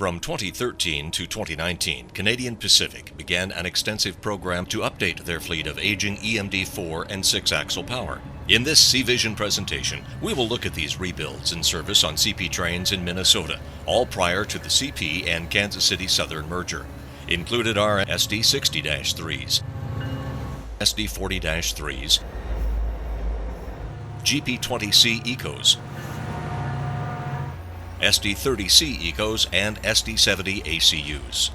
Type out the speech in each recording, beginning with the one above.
From 2013 to 2019, Canadian Pacific began an extensive program to update their fleet of aging EMD 4 and 6-axle power. In this C-Vision presentation, we will look at these rebuilds in service on CP trains in Minnesota, all prior to the CP and Kansas City Southern merger. Included are SD60-3s, SD40-3s, GP20C Ecos, SD30C Ecos, and SD70 ACUs.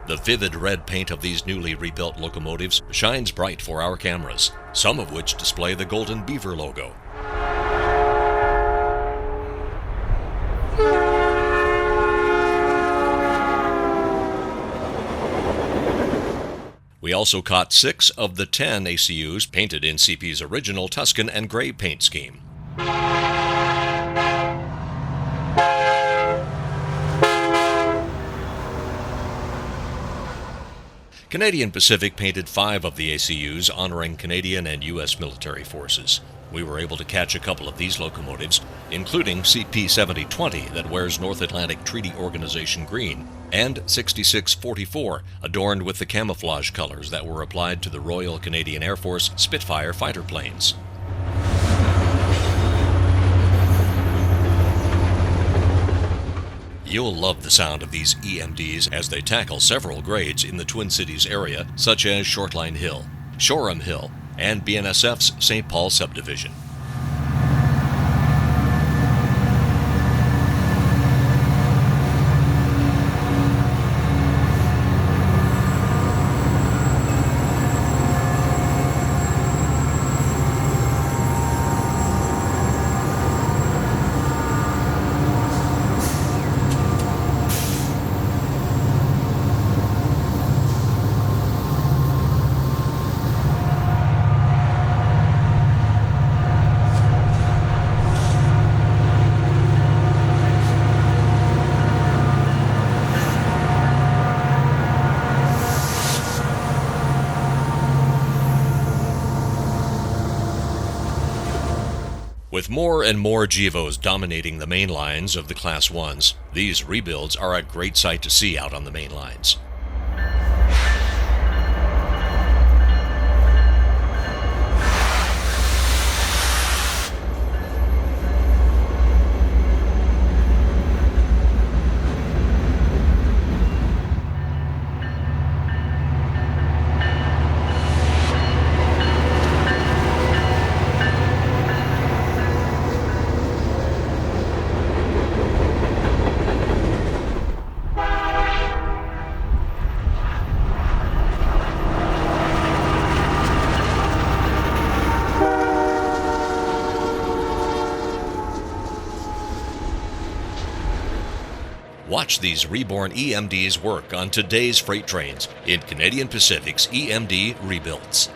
The vivid red paint of these newly rebuilt locomotives shines bright for our cameras, some of which display the Golden Beaver logo. We also caught 6 of the 10 ACUs painted in CP's original Tuscan and gray paint scheme. Canadian Pacific painted 5 of the ACUs honoring Canadian and U.S. military forces. We were able to catch a couple of these locomotives, including CP7020 that wears North Atlantic Treaty Organization green, and 6644, adorned with the camouflage colors that were applied to the Royal Canadian Air Force Spitfire fighter planes. You'll love the sound of these EMDs as they tackle several grades in the Twin Cities area, such as Shortline Hill, Shoreham Hill, and BNSF's St. Paul subdivision. With more and more GEVOs dominating the main lines of the Class 1s, these rebuilds are a great sight to see out on the main lines. Watch these reborn EMDs work on today's freight trains in Canadian Pacific's EMD rebuilds.